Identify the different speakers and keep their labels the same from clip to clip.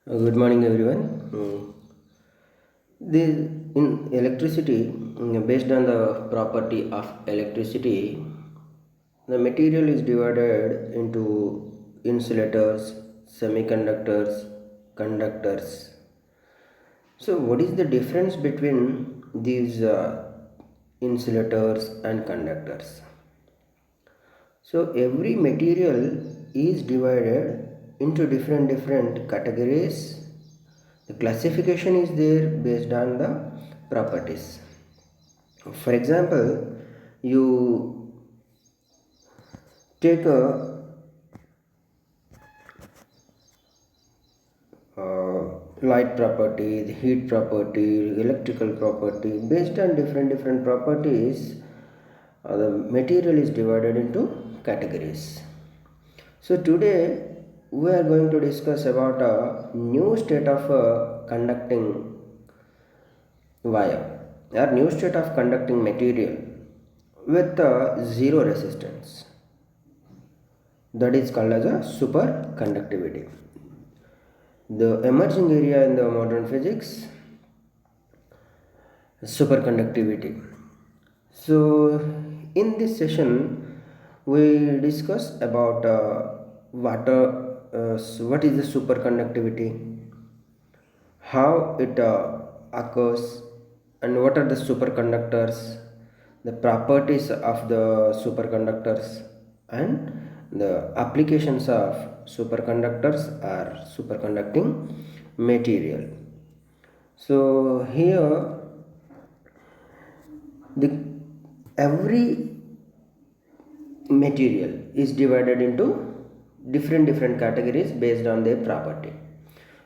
Speaker 1: Good morning, everyone. In electricity, based on the property of electricity, the material is divided into insulators, semiconductors, conductors. So, what is the difference between these insulators and conductors? So, every material is divided into different categories. The classification is there based on the properties. For example, you take a light property, the heat property, electrical property. Based on different properties, the material is divided into categories. So today we are going to discuss about a new state of conducting wire or new state of conducting material with zero resistance, that is called as a superconductivity. The emerging area in the modern physics, superconductivity. So in this session we discuss about what is the superconductivity, how it occurs, and what are the superconductors, the properties of the superconductors, and the applications of superconductors or superconducting material. So here the every material is divided into different categories based on their property.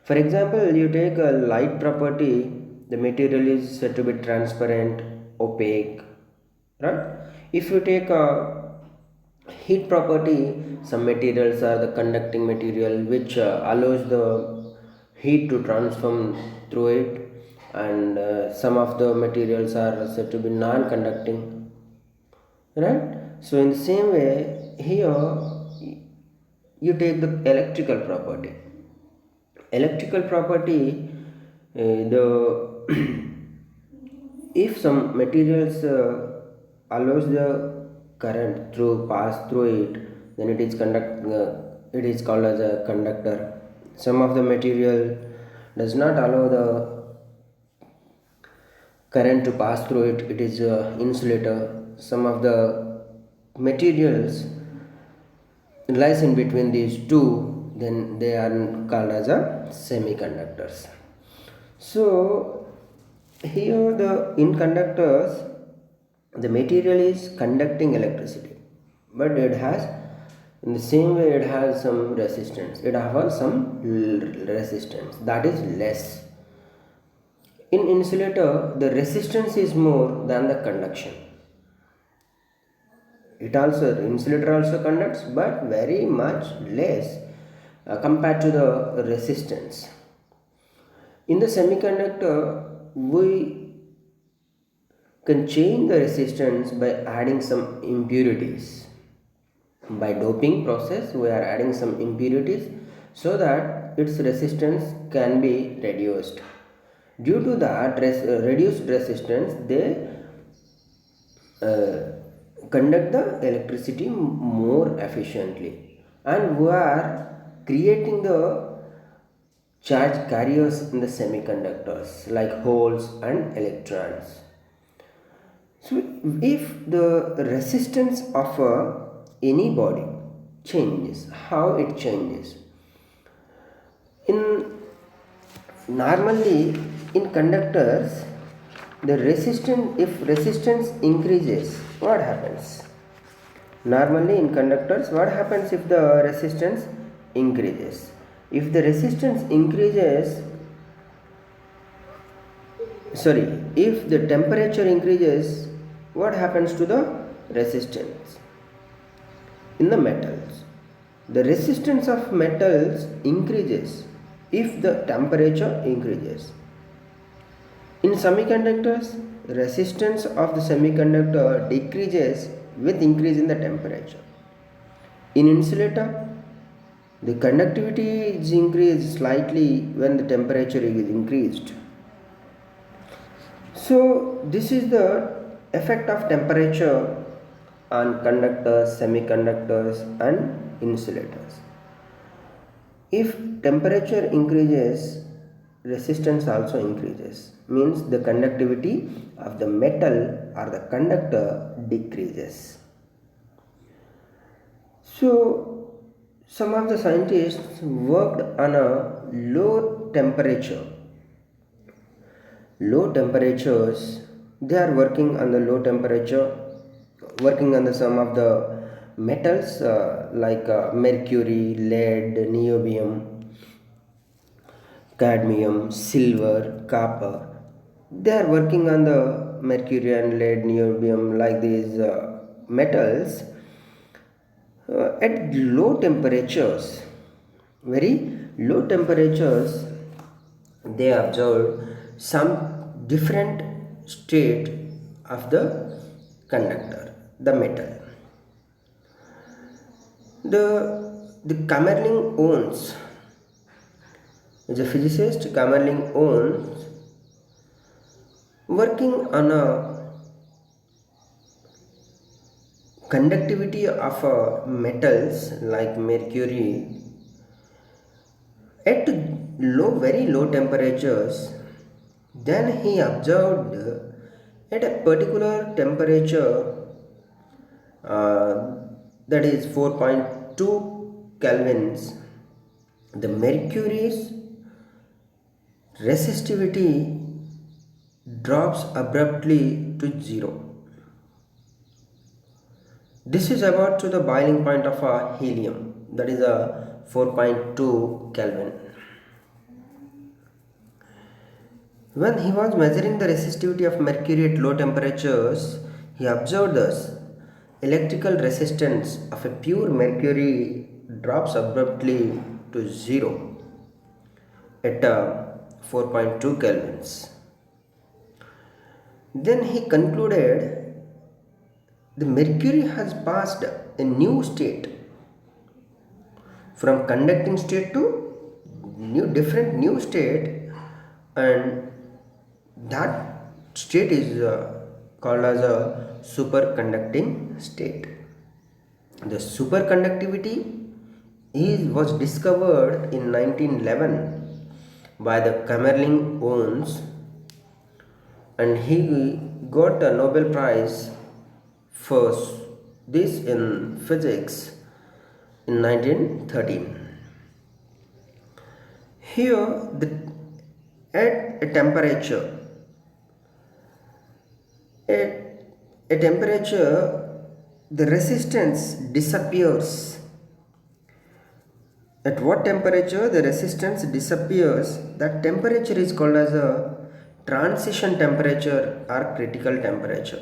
Speaker 1: For example, you take a light property, the material is said to be transparent, opaque, right? If you take a heat property, some materials are the conducting material which allows the heat to transform through it, and some of the materials are said to be non-conducting, right? So in the same way here you take the electrical property. Electrical property, the if some materials allows the current through pass through it, then it is called as a conductor. Some of the material does not allow the current to pass through it, it is a insulator. Some of the materials lies in between these two, then they are called as a semiconductors. So here the in conductors, the material is conducting electricity, but it has, in the same way, it has some resistance, it has some resistance that is less. In insulator the resistance is more than the conduction. It also, insulator also conducts, but very much less compared to the resistance. In the semiconductor, we can change the resistance by adding some impurities. By doping process, we are adding some impurities so that its resistance can be reduced. Due to that reduced resistance, they conduct the electricity more efficiently, and we are creating the charge carriers in the semiconductors like holes and electrons. So if the resistance of any body changes, how it changes? In normally in conductors, the resistance, if resistance increases, what happens? Normally in conductors, what happens if the resistance increases? If the resistance increases, sorry, if the temperature increases, what happens to the resistance? In the metals, the resistance of metals increases if the temperature increases. In semiconductors, resistance of the semiconductor decreases with increase in the temperature. In insulator, The conductivity is increased slightly when the temperature is increased. So this is the effect of temperature on conductors, semiconductors and insulators. If temperature increases, resistance also increases. Means the conductivity of the metal or the conductor decreases. So some of the scientists worked on a low temperatures. They are working on the low temperature, working on the some of the metals like mercury, lead, niobium, cadmium, silver, copper. They are working on the mercury and lead, niobium like these metals at low temperatures, very low temperatures. They observed some different state of the conductor, the metal. The Kamerlingh Onnes is a physicist. Kamerlingh Onnes working on a conductivity of metals like mercury at very low temperatures. Then he observed at a particular temperature that is 4.2 kelvins, the mercury's resistivity drops abruptly to zero. This is about to the boiling point of a helium, that is a 4.2 Kelvin. When he was measuring the resistivity of mercury at low temperatures, he observed thus electrical resistance of a pure mercury drops abruptly to zero at 4.2 kelvins. Then he concluded the mercury has passed a new state from conducting state to different new state, and that state is called as a superconducting state. The superconductivity was discovered in 1911 by the Kamerlingh Onnes, and he got a Nobel Prize for this in physics in 1913. Here, at a temperature, the resistance disappears. At what temperature the resistance disappears, that temperature is called as a transition temperature or critical temperature.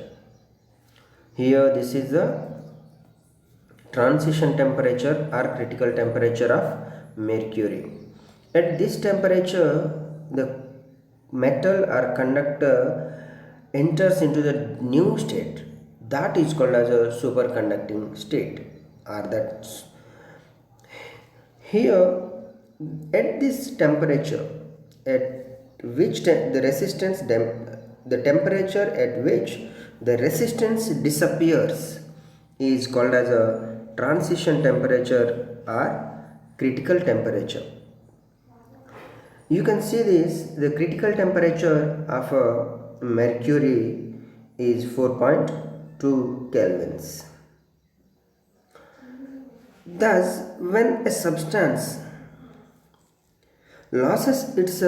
Speaker 1: Here this is the transition temperature or critical temperature of mercury. At this temperature, the metal or conductor enters into the new state, that is called as a superconducting state, or that's here at this temperature at which the resistance the temperature at which the resistance disappears is called as a transition temperature or critical temperature. You can see this, the critical temperature of mercury is 4.2 kelvins. Thus, when a substance loses its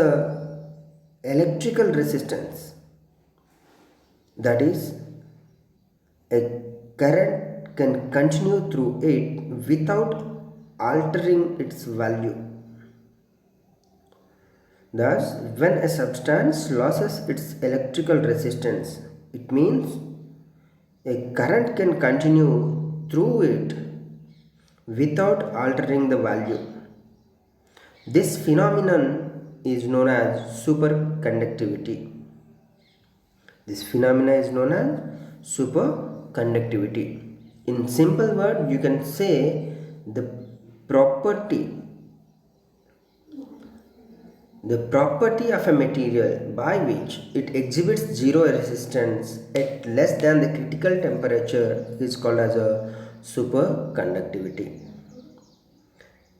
Speaker 1: electrical resistance, that is, a current can continue through it without altering its value. Thus, when a substance loses its electrical resistance, it means a current can continue through it without altering the value. This phenomenon is known as superconductivity. This phenomenon is known as superconductivity. In simple word, you can say the property The property of a material by which it exhibits zero resistance at less than the critical temperature is called as a superconductivity.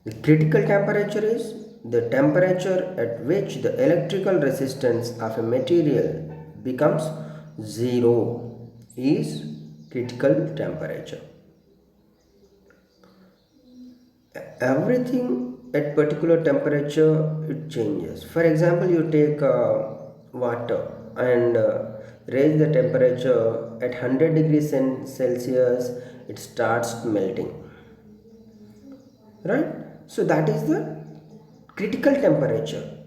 Speaker 1: The critical temperature is the temperature at which the electrical resistance of a material becomes zero is critical temperature. Everything at particular temperature it changes. For example, you take water and raise the temperature at 100 degrees Celsius, it starts melting, right? So that is the critical temperature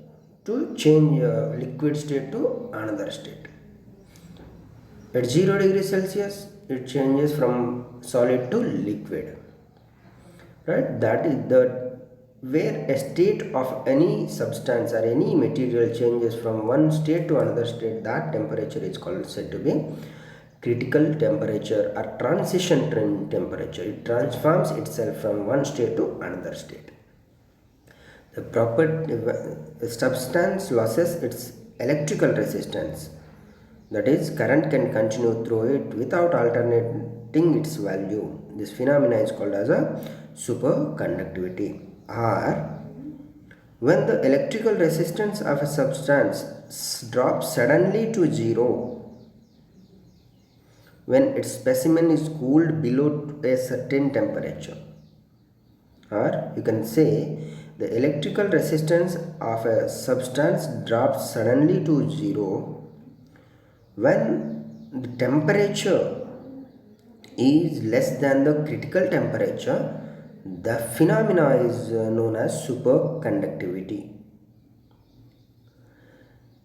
Speaker 1: to change liquid state to another state. At 0 degrees Celsius it changes from solid to liquid, right? That is the where a state of any substance or any material changes from one state to another state, that temperature is called said to be critical temperature or transition temperature. It transforms itself from one state to another state. The substance loses its electrical resistance, that is current can continue through it without alternating its value. This phenomena is called as a superconductivity. Or when the electrical resistance of a substance drops suddenly to zero, when its specimen is cooled below a certain temperature. Or you can say the electrical resistance of a substance drops suddenly to zero when the temperature is less than the critical temperature. The phenomena is known as superconductivity.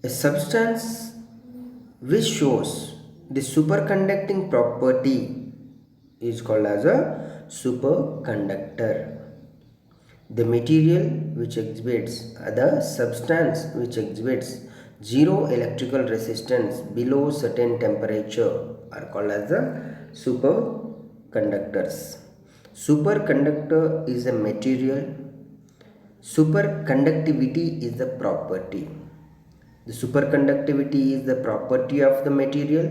Speaker 1: A substance which shows the superconducting property is called as a superconductor. The material which exhibits the substance which exhibits zero electrical resistance below certain temperature are called as the superconductors. Superconductor is a material. Superconductivity is the property. The superconductivity is the property of the material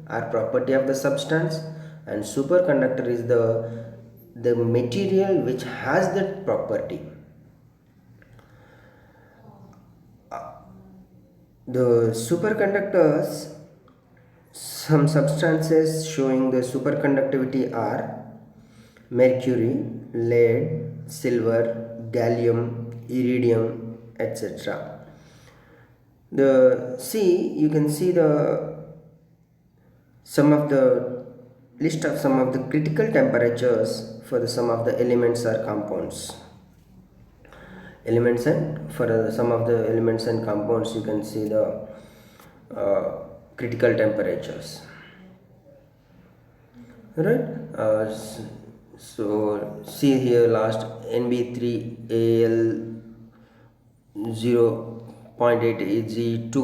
Speaker 1: or property of the substance, and superconductor is the material which has that property. The superconductors, some substances showing the superconductivity are mercury, lead, silver, gallium, iridium, etc. You can see the some of the list of some of the critical temperatures for the some of the elements or compounds. Some of the elements and compounds, you can see the critical temperatures, right? So see here last Nb3Al 0.8 Ag2,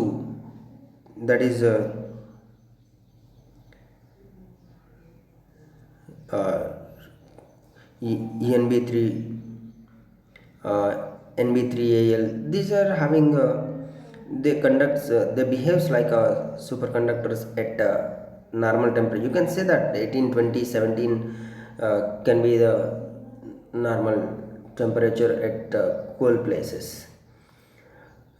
Speaker 1: that is ENB3 Nb3Al. These are having they behaves like superconductors at normal temperature. You can say that 18, 20, 17 can be the normal temperature at cool places,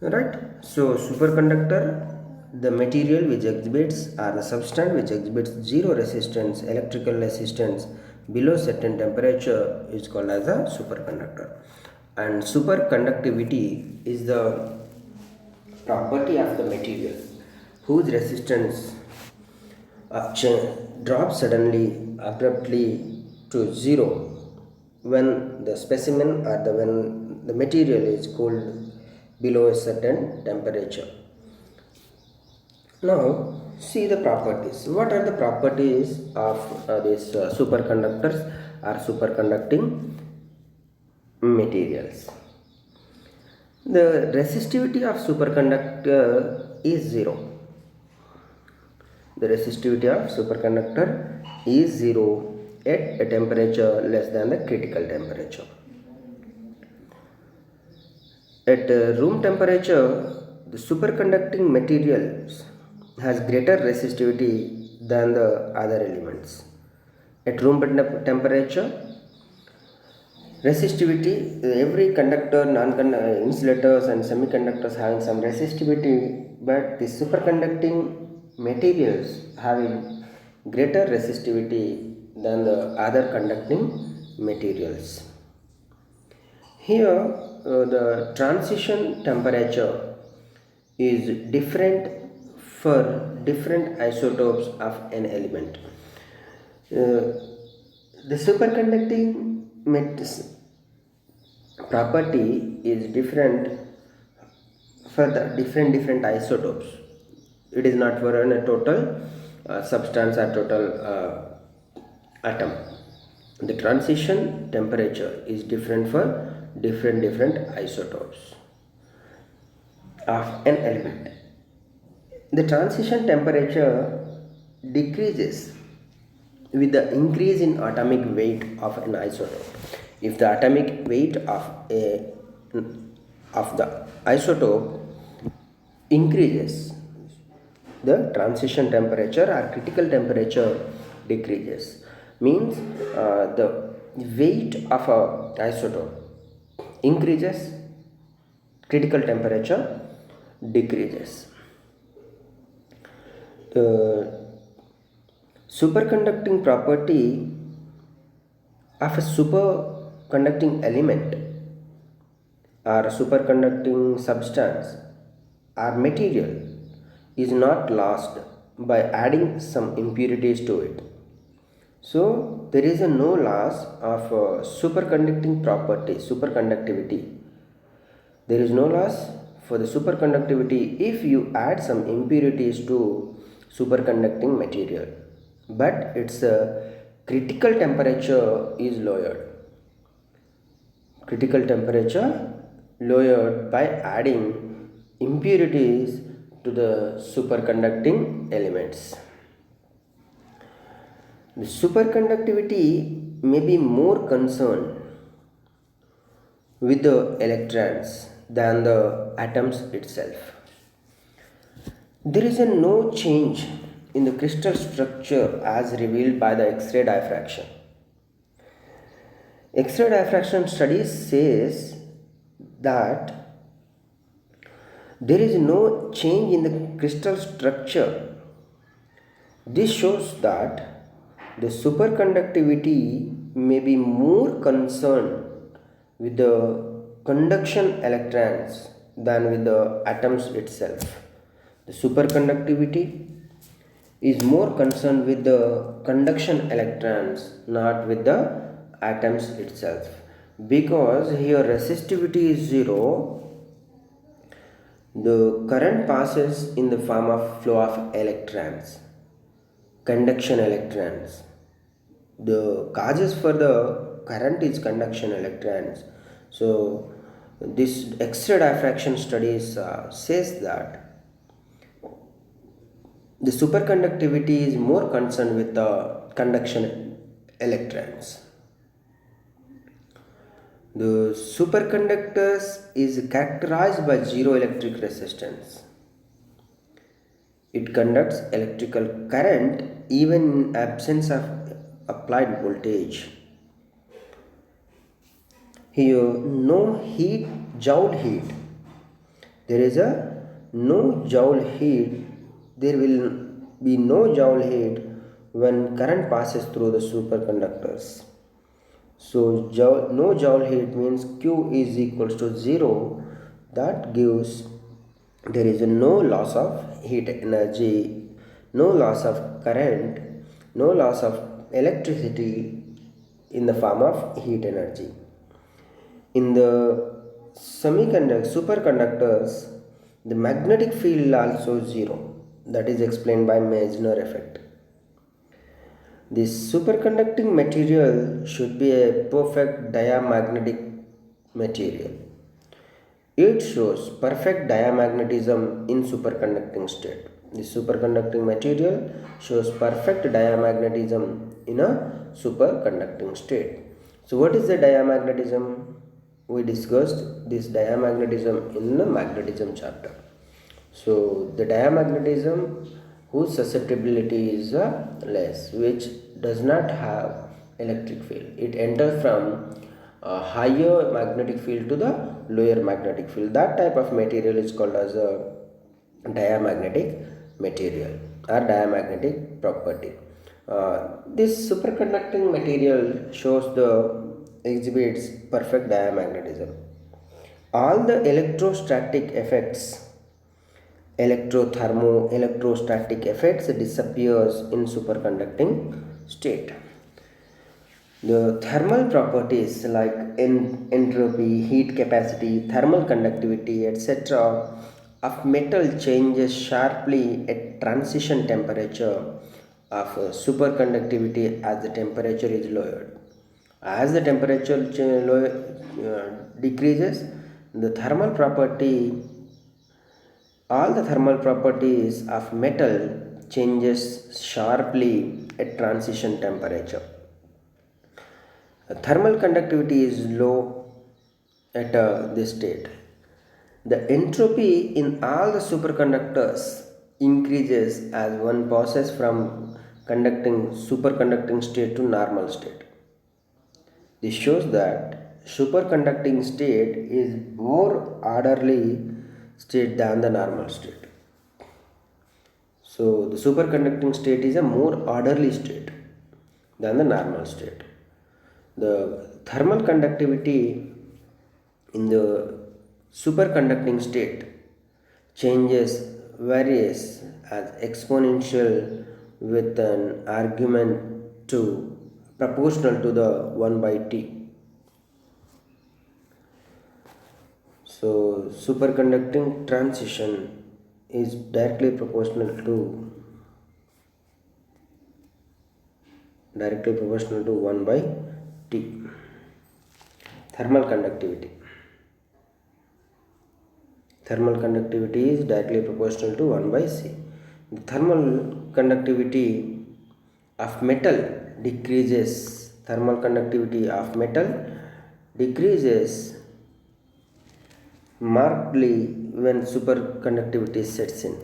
Speaker 1: right? So superconductor, the material which exhibits or the substance which exhibits zero resistance, electrical resistance below certain temperature is called as a superconductor. And superconductivity is the property of the material whose resistance drops suddenly abruptly to zero when the specimen or when the material is cooled below a certain temperature. Now see the properties. What are the properties of these superconductors or superconducting materials? The resistivity of superconductor is zero. The resistivity of superconductor is zero at a temperature less than the critical temperature. At room temperature, the superconducting materials has greater resistivity than the other elements. At room temperature, resistivity, every conductor, insulators and semiconductors having some resistivity, but the superconducting materials having greater resistivity than the other conducting materials. Here, the transition temperature is different for different isotopes of an element. The superconducting property is different for the different isotopes. It is not for a total substance or total atom. The transition temperature is different for different isotopes of an element. The transition temperature decreases with the increase in atomic weight of an isotope. If the atomic weight of the isotope increases, the transition temperature or critical temperature decreases. Means the weight of a isotope increases, critical temperature decreases. The superconducting property of a superconducting element or a superconducting substance or material is not lost by adding some impurities to it. So there is no loss of superconducting property, superconductivity. There is no loss for the superconductivity if you add some impurities to superconducting material, but its critical temperature is lowered. Critical temperature lowered by adding impurities to the superconducting elements. The superconductivity may be more concerned with the electrons than the atoms itself. There is no change in the crystal structure as revealed by the X-ray diffraction. X-ray diffraction studies says that there is no change in the crystal structure. This shows that the superconductivity may be more concerned with the conduction electrons than with the atoms itself. The superconductivity is more concerned with the conduction electrons, not with the atoms itself, because here resistivity is 0. The current passes in the form of flow of electrons, conduction electrons. The causes for the current is conduction electrons. So this X-ray diffraction studies says that the superconductivity is more concerned with the conduction electrons. The superconductors is characterized by zero electric resistance. It conducts electrical current even in absence of applied voltage. Here, no heat, joule heat. There is no joule heat. There will be no joule heat when current passes through the superconductors. So no joule heat means Q is equals to 0. That gives there is no loss of heat energy, no loss of current, no loss of electricity in the form of heat energy. In the superconductors, the magnetic field is also 0. That is explained by Meissner effect. This superconducting material should be a perfect diamagnetic material. It shows perfect diamagnetism in superconducting state. The superconducting material shows perfect diamagnetism in a superconducting state. So what is the diamagnetism? we discussed this diamagnetism in the magnetism chapter. So the diamagnetism whose susceptibility is less, which does not have electric field. It enters from a higher magnetic field to the lower magnetic field. That type of material is called as a diamagnetic material or diamagnetic property. This superconducting material shows the exhibits perfect diamagnetism. All the electrostatic effects, electrostatic effects disappears in superconducting state. The thermal properties like entropy, heat capacity, thermal conductivity, etc. of metal changes sharply at transition temperature of superconductivity as the temperature is lowered. As the temperature decreases, the thermal property, all the thermal properties of metal changes sharply at transition temperature. Thermal conductivity is low at this state. The entropy in all the superconductors increases as one passes from conducting superconducting state to normal state. This shows that superconducting state is more orderly state than the normal state. So the superconducting state is a more orderly state than the normal state. The thermal conductivity in the superconducting state changes varies as exponential with an argument to proportional to the 1 by t. So superconducting transition is directly proportional to 1 by t. Thermal conductivity. Thermal conductivity is directly proportional to 1 by c. The thermal conductivity of metal decreases. Thermal conductivity of metal decreases markedly when superconductivity sets in.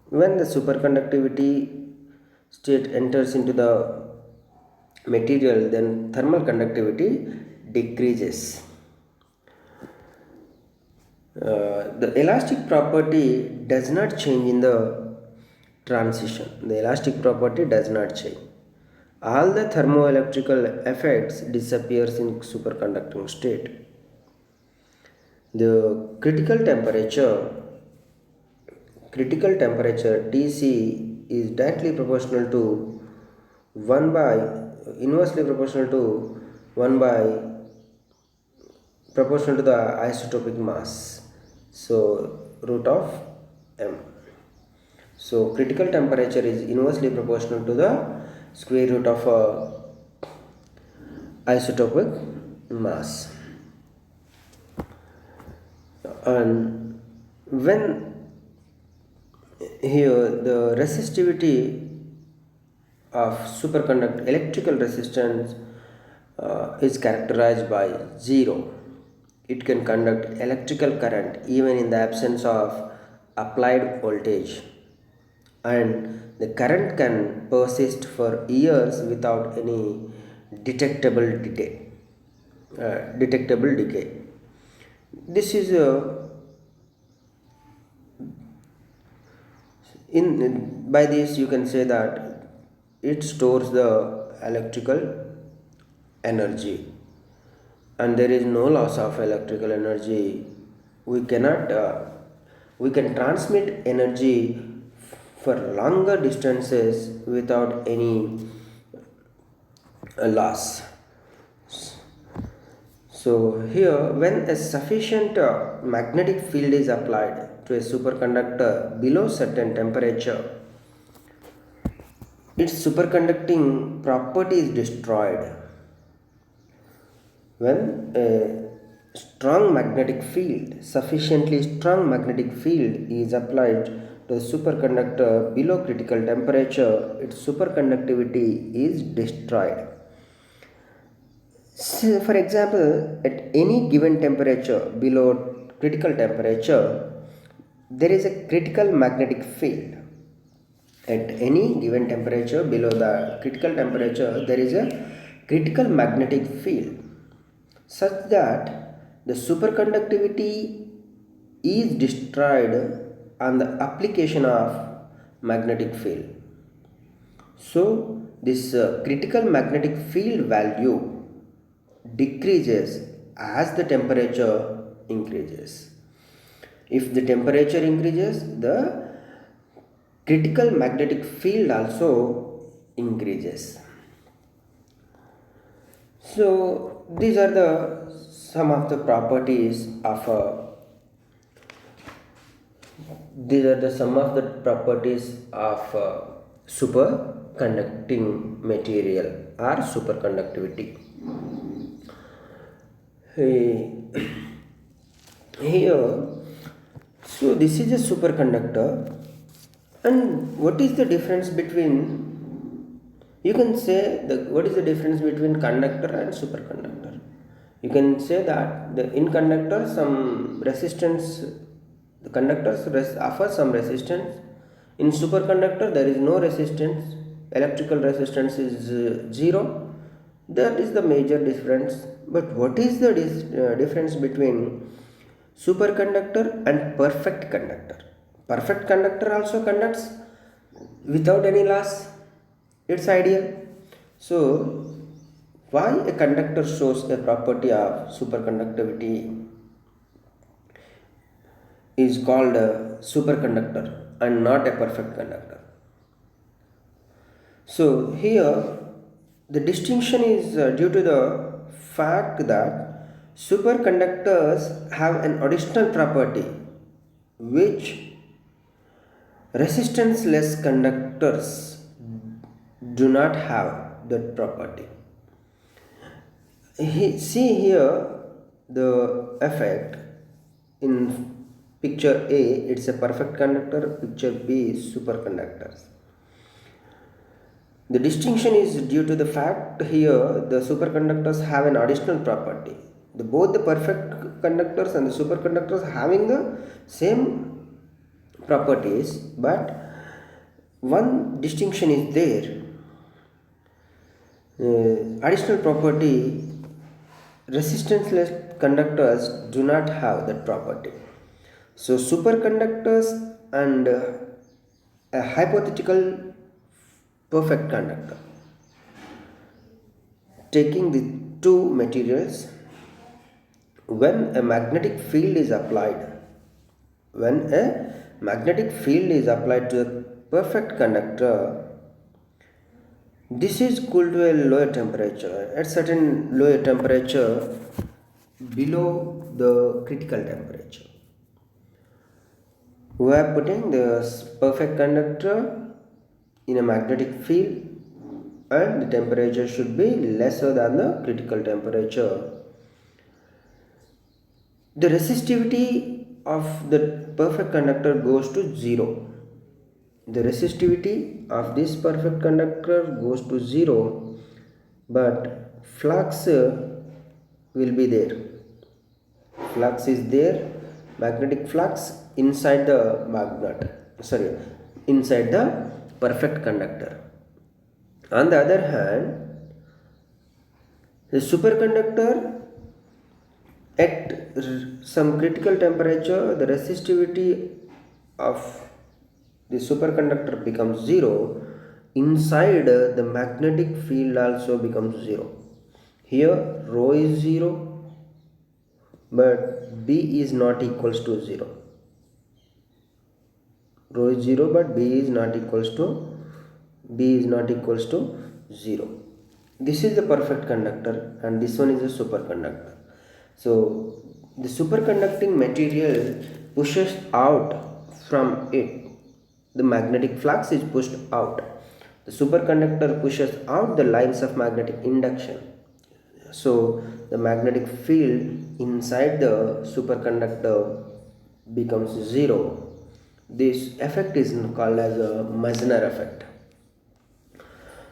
Speaker 1: When the superconductivity state enters into the material, then thermal conductivity decreases. The elastic property does not change in the transition. The elastic property does not change. All the thermoelectrical effects disappears in superconducting state. The critical temperature Tc is directly proportional to 1 by inversely proportional to 1 by proportional to the isotopic mass, so root of m. So critical temperature is inversely proportional to the square root of isotopic mass. And when here the resistivity of superconductor electrical resistance is characterized by 0. It can conduct electrical current even in the absence of applied voltage, and the current can persist for years without any detectable decay. Detectable decay. This is by this you can say that it stores the electrical energy, and there is no loss of electrical energy. We can transmit energy for longer distances without any loss. So here, when a sufficient magnetic field is applied to a superconductor below certain temperature, its superconducting property is destroyed. When a sufficiently strong magnetic field is applied to a superconductor below critical temperature, its superconductivity is destroyed. So for example, at any given temperature below critical temperature, there is a critical magnetic field. At any given temperature below the critical temperature, there is a critical magnetic field such that the superconductivity is destroyed on the application of magnetic field. So this critical magnetic field value decreases as the temperature increases. If the temperature increases, the critical magnetic field also increases. So these are the some of the properties of superconducting material or superconductivity. Here, so this is a superconductor, and what is the difference between? You can say what is the difference between conductor and superconductor? You can say that in conductor some resistance, the conductors offer some resistance. In superconductor there is no resistance. Electrical resistance is zero. That is the major difference. But what is the difference between superconductor and perfect conductor? Perfect conductor also conducts without any loss. It's ideal. So why a conductor shows a property of superconductivity is called a superconductor and not a perfect conductor. So here the distinction is due to the fact that superconductors have an additional property which resistance less conductors do not have that property. See here the effect in picture A, it's a perfect conductor, picture B is superconductors. The distinction is due to the fact here the superconductors have an additional property. Both the perfect conductors and the superconductors having the same properties, but one distinction is there. Additional property, resistanceless conductors do not have that property. So superconductors and a hypothetical perfect conductor, taking the two materials, when a magnetic field is applied to a perfect conductor, this is cooled to a lower temperature, at certain lower temperature below the critical temperature. We are putting the perfect conductor in a magnetic field and the temperature should be lesser than the critical temperature. The resistivity of the perfect conductor goes to zero. The resistivity of this perfect conductor goes to zero, but flux will be there. Flux is there, magnetic flux inside the inside the perfect conductor. On the other hand, the superconductor at some critical temperature, the resistivity of the superconductor becomes zero. Inside the magnetic field also becomes zero. Here rho is zero, but B is not equals to zero. Rho is zero, but B is not equals to zero. This is the perfect conductor and this one is a superconductor. So the superconducting material pushes out from it. The magnetic flux is pushed out. The superconductor pushes out the lines of magnetic induction. So the magnetic field inside the superconductor becomes zero. This effect is called as a Meissner effect.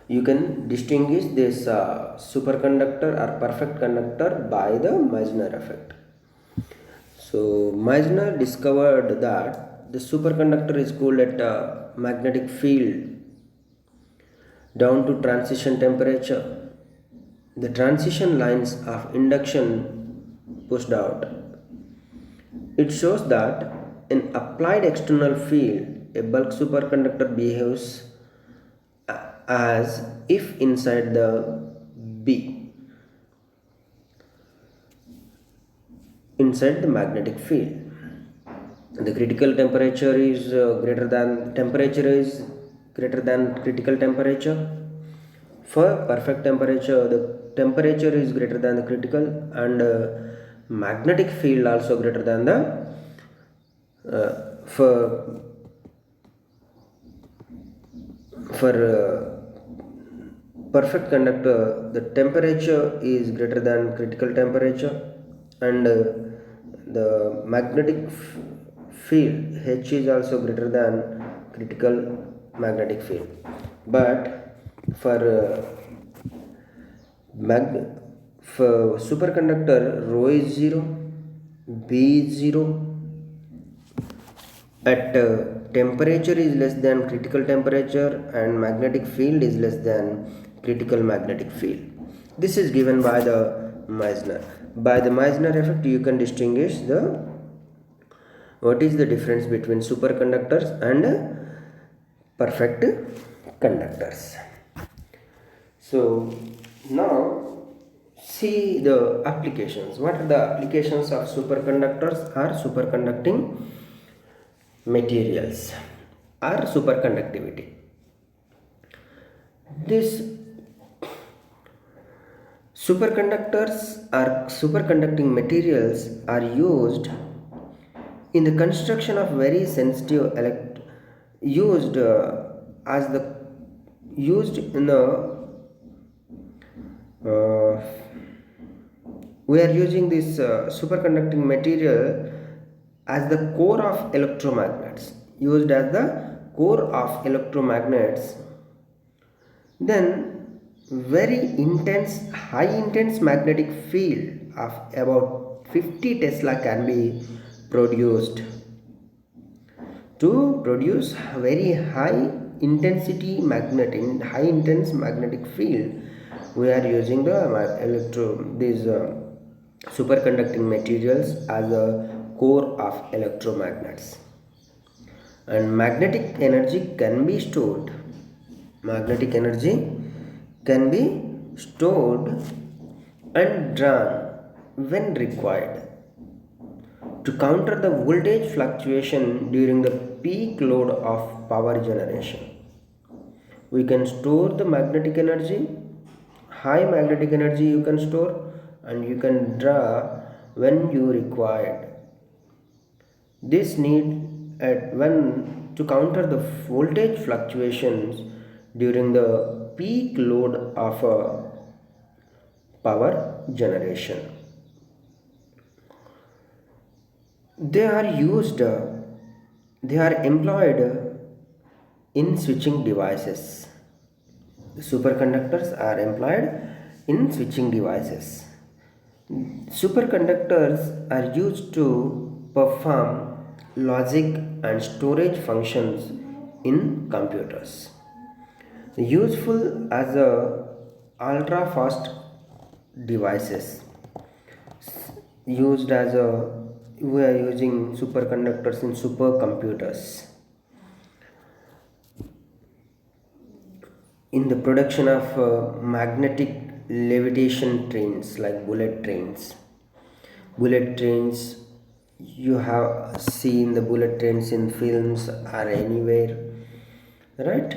Speaker 1: You can distinguish this superconductor or perfect conductor by the Meissner effect. So Meissner discovered that the superconductor is cooled at a magnetic field down to transition temperature. The transition lines of induction pushed out. It shows that in applied external field, a bulk superconductor behaves as if inside the B, inside the magnetic field. The critical temperature is greater than critical temperature. For perfect temperature, the temperature is greater than the critical, and magnetic field also greater than the for perfect conductor, the temperature is greater than critical temperature, and the field H is also greater than critical magnetic field. But for for superconductor, rho is 0, B is 0, at temperature is less than critical temperature, and magnetic field is less than critical magnetic field. This is given by the Meissner. By the Meissner effect, you can distinguish what is the difference between superconductors and perfect conductors. So now see the applications. What are the applications of superconductors or superconducting materials or superconductivity? This superconductors or superconducting materials are used in the construction of very sensitive used as the used in the we are using this superconducting material as the core of electromagnets, used as the core of electromagnets. Then very intense, high intense magnetic field of about 50 Tesla can be produced. To produce very high intensity high intense magnetic field, we are using these superconducting materials as a core of electromagnets. And magnetic energy can be stored. Magnetic energy can be stored and drawn when required to counter the voltage fluctuation during the peak load of power generation. We can store the magnetic energy, high magnetic energy you can store, and you can draw when you required. This need when to counter the voltage fluctuations during the peak load of a power generation. They are employed in switching devices. The superconductors are employed in switching devices. Superconductors are used to perform logic and storage functions in computers. Useful as ultra fast devices. Used as we are using superconductors in supercomputers. In the production of magnetic levitation trains like bullet trains. Bullet trains, you have seen the bullet trains in films or anywhere, right?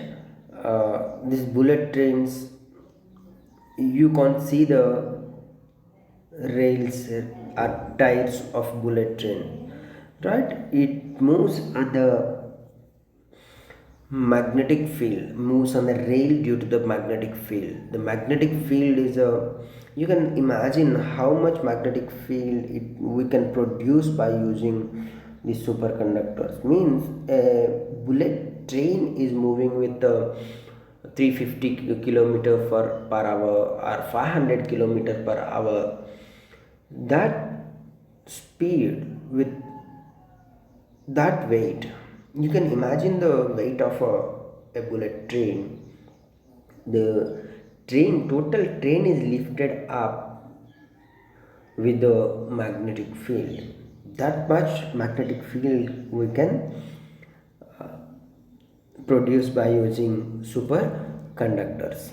Speaker 1: These bullet trains, you can't see the rails or tires of bullet train, right? It moves on the magnetic field, moves on the rail due to the magnetic field. The magnetic field is you can imagine how much magnetic field we can produce by using these superconductors. Means a bullet train is moving with 350 kilometer per hour or 500 kilometer per hour. That speed with that weight, you can imagine the weight of a bullet train. The total train is lifted up with the magnetic field. That much magnetic field we can produce by using superconductors.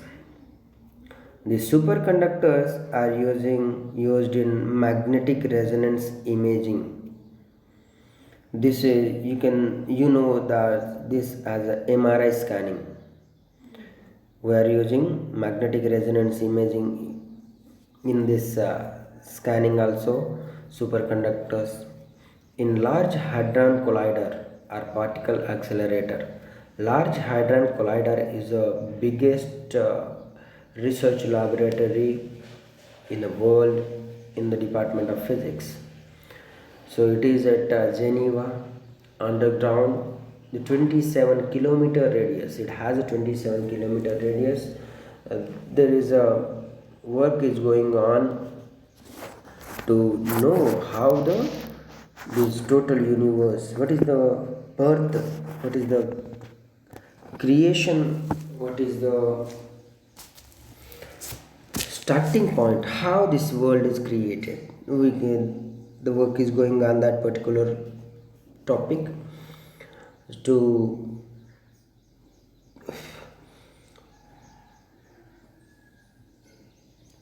Speaker 1: The superconductors are used in magnetic resonance imaging. This is you know that this as a MRI scanning. We are using magnetic resonance imaging in this scanning also superconductors. In Large Hadron Collider or particle accelerator. Large Hadron Collider is the biggest research laboratory in the world in the Department of Physics. So it is at Geneva underground. The 27-kilometer radius. It has a 27-kilometer radius. There is a work is going on to know how this total universe. What is the birth? What is the creation? What is the starting point? How this world is created? The work is going on that particular topic to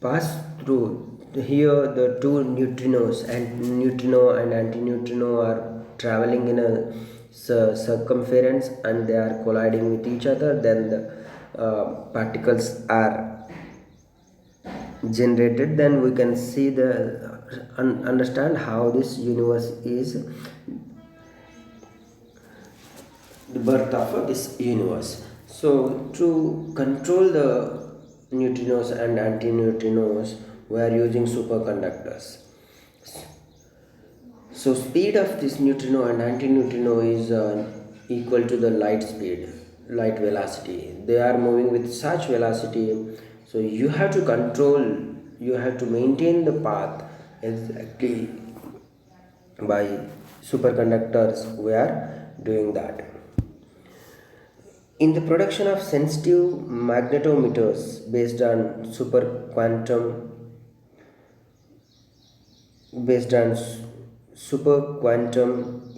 Speaker 1: pass through. Here the two neutrinos and neutrino and antineutrino are traveling in a circumference and they are colliding with each other. Then the particles are generated. Then we can see the understand how this universe is, the birth of this universe. So to control the neutrinos and antineutrinos, we are using superconductors. So speed of this neutrino and antineutrino is equal to the light speed, light velocity. They are moving with such velocity. So you have to control, you have to maintain the path exactly by superconductors. We are doing that. In the production of sensitive magnetometers based on super quantum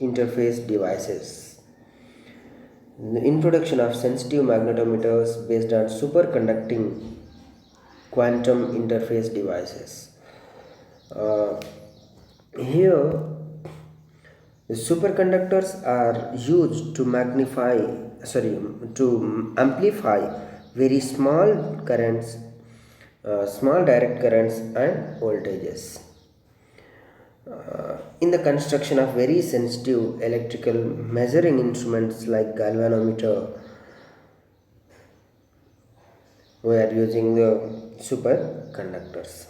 Speaker 1: interface devices. The introduction of sensitive magnetometers based on superconducting quantum interface devices. Here, the superconductors are used to amplify very small currents, small direct currents and voltages. In the construction of very sensitive electrical measuring instruments like galvanometer, we are using the superconductors.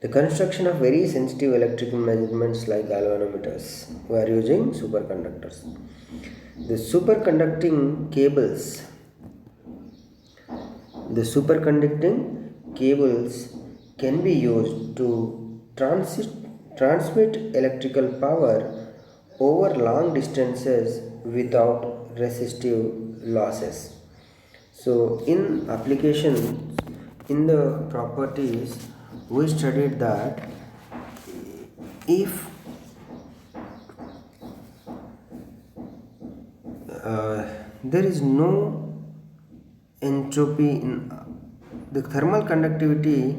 Speaker 1: The construction of very sensitive electrical measurements like galvanometers, we are using superconductors. The superconducting cables can be used to transmit electrical power over long distances without resistive losses. So in application, in the properties, we studied that if there is no entropy in the thermal conductivity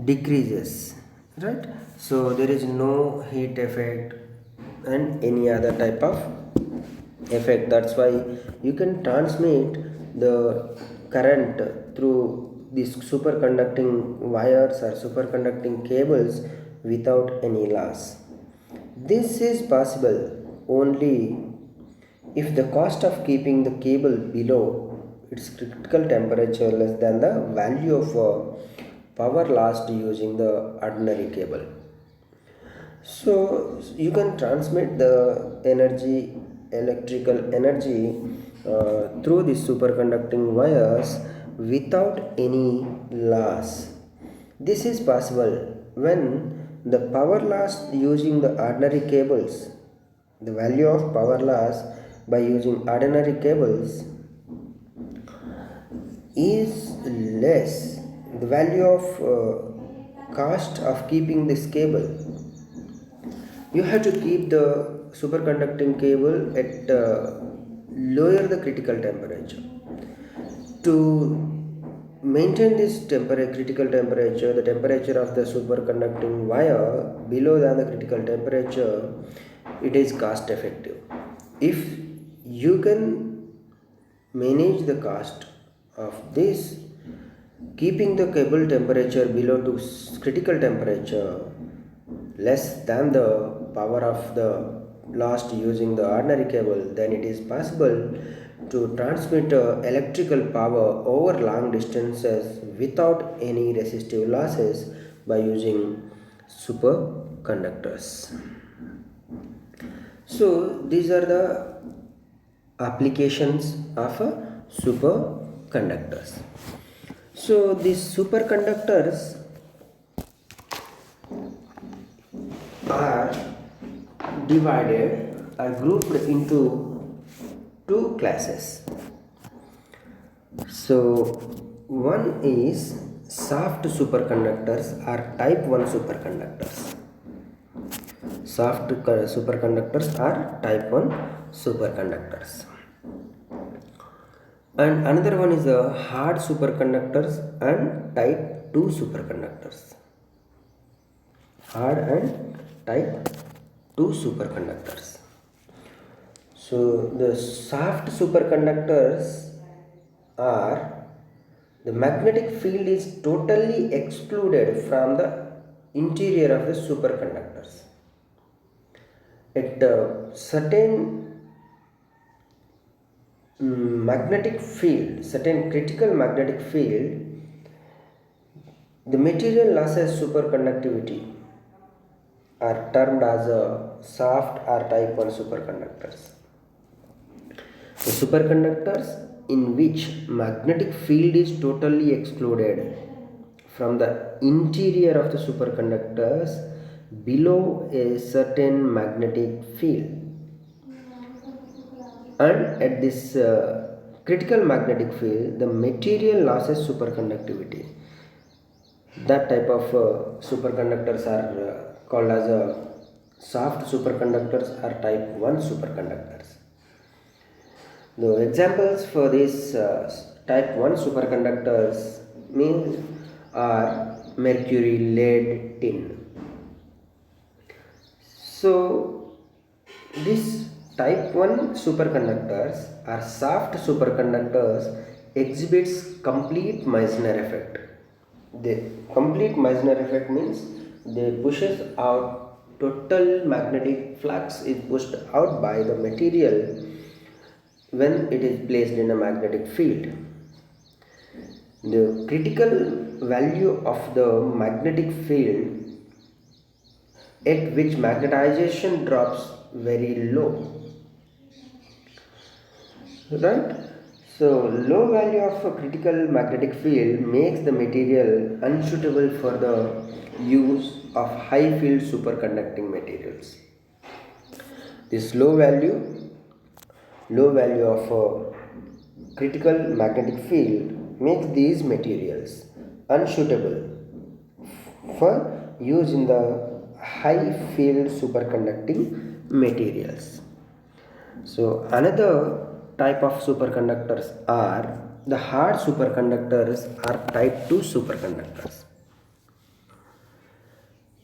Speaker 1: decreases, right? So there is no heat effect and any other type of effect. That's why you can transmit the current through these superconducting wires or superconducting cables without any loss. This is possible only if the cost of keeping the cable below its critical temperature less than the value of power lost using the ordinary cable. So you can transmit the energy, electrical energy through these superconducting wires without any loss. This is possible when the power loss using the ordinary cables, the value of power loss by using ordinary cables is less the value of cost of keeping this cable. You have to keep the superconducting cable at lower the critical temperature. To maintain this critical temperature, the temperature of the superconducting wire below than the critical temperature, it is cost effective. If you can manage the cost of this, keeping the cable temperature below to critical temperature less than the power of the lost using the ordinary cable, then it is possible to transmit electrical power over long distances without any resistive losses by using superconductors. So these are the applications of superconductors. So these superconductors are divided or grouped into two classes. So one is soft superconductors or type 1 superconductors. Soft superconductors are type 1 superconductors. And another one is the hard superconductors and type 2 superconductors. Hard and type 2 superconductors. So the soft superconductors are the magnetic field is totally excluded from the interior of the superconductors. At certain magnetic field, certain critical magnetic field, the material losses superconductivity are termed as a soft or type 1 superconductors. The superconductors in which magnetic field is totally excluded from the interior of the superconductors below a certain magnetic field, and at this critical magnetic field the material losses superconductivity. That type of superconductors are called as soft superconductors or type 1 superconductors. The examples for these type 1 superconductors are mercury, lead, tin. So these type 1 superconductors or soft superconductors exhibits complete Meissner effect. The complete Meissner effect means they pushes out total magnetic flux is pushed out by the material when it is placed in a magnetic field. The critical value of the magnetic field at which magnetization drops very low, right? So low value of a critical magnetic field makes the material unsuitable for the use of high field superconducting materials. This low value of a critical magnetic field makes these materials unsuitable for use in the high field superconducting materials. So another type of superconductors are the hard superconductors or type 2 superconductors.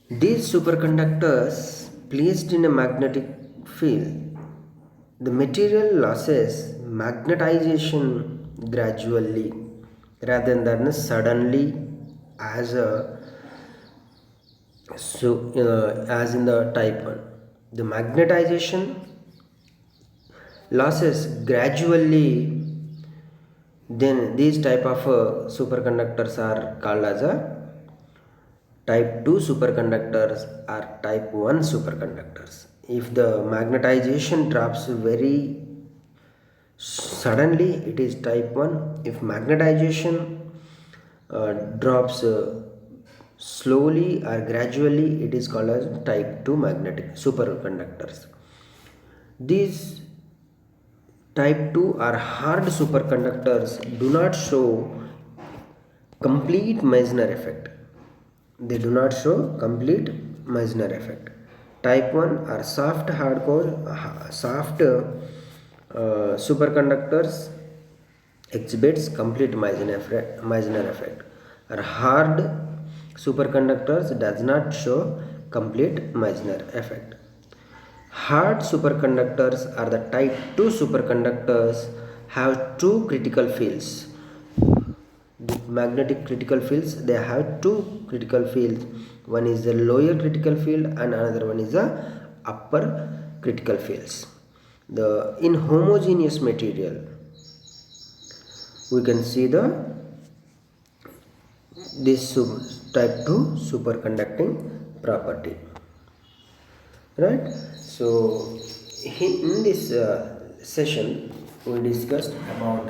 Speaker 1: These superconductors placed in a magnetic field, the material losses magnetization gradually rather than suddenly as as in the type 1. The magnetization losses gradually, then these type of superconductors are called as a type 2 superconductors or type 1 superconductors. If the magnetization drops very suddenly it is type 1. If magnetization drops slowly or gradually, it is called as type 2 magnetic superconductors. These type 2 are hard superconductors do not show complete Meissner effect. They do not show complete Meissner effect. Type 1 are soft superconductors exhibits complete Meissner effect. Or hard superconductors does not show complete Meissner effect. Hard superconductors are the type 2 superconductors have two critical fields. The magnetic critical fields, they have two critical fields. One is the lower critical field and another one is the upper critical fields. The in homogeneous material we can see this type 2 superconducting property, right? So in this session we discussed about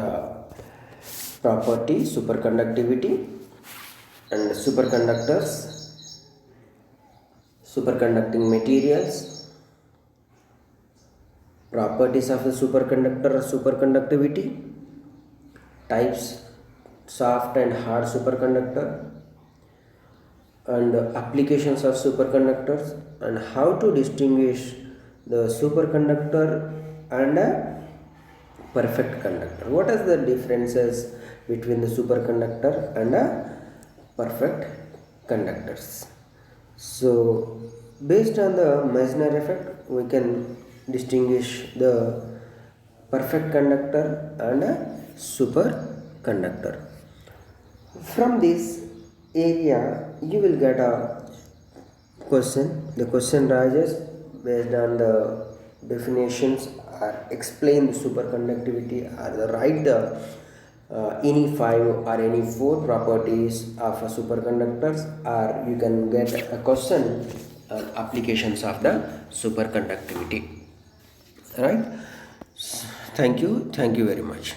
Speaker 1: property, superconductivity, and superconductors, superconducting materials, properties of the superconductor or superconductivity, types soft and hard superconductor, and applications of superconductors, and how to distinguish the superconductor and a perfect conductor. What are the differences between the superconductor and a perfect conductors? So based on the Meissner effect, we can distinguish the perfect conductor and a superconductor. From this area you will get a question. The question rises based on the definitions or explain the superconductivity or the write the any 5 or any 4 properties of a superconductors, or you can get a question on applications of the superconductivity, right? Thank you very much.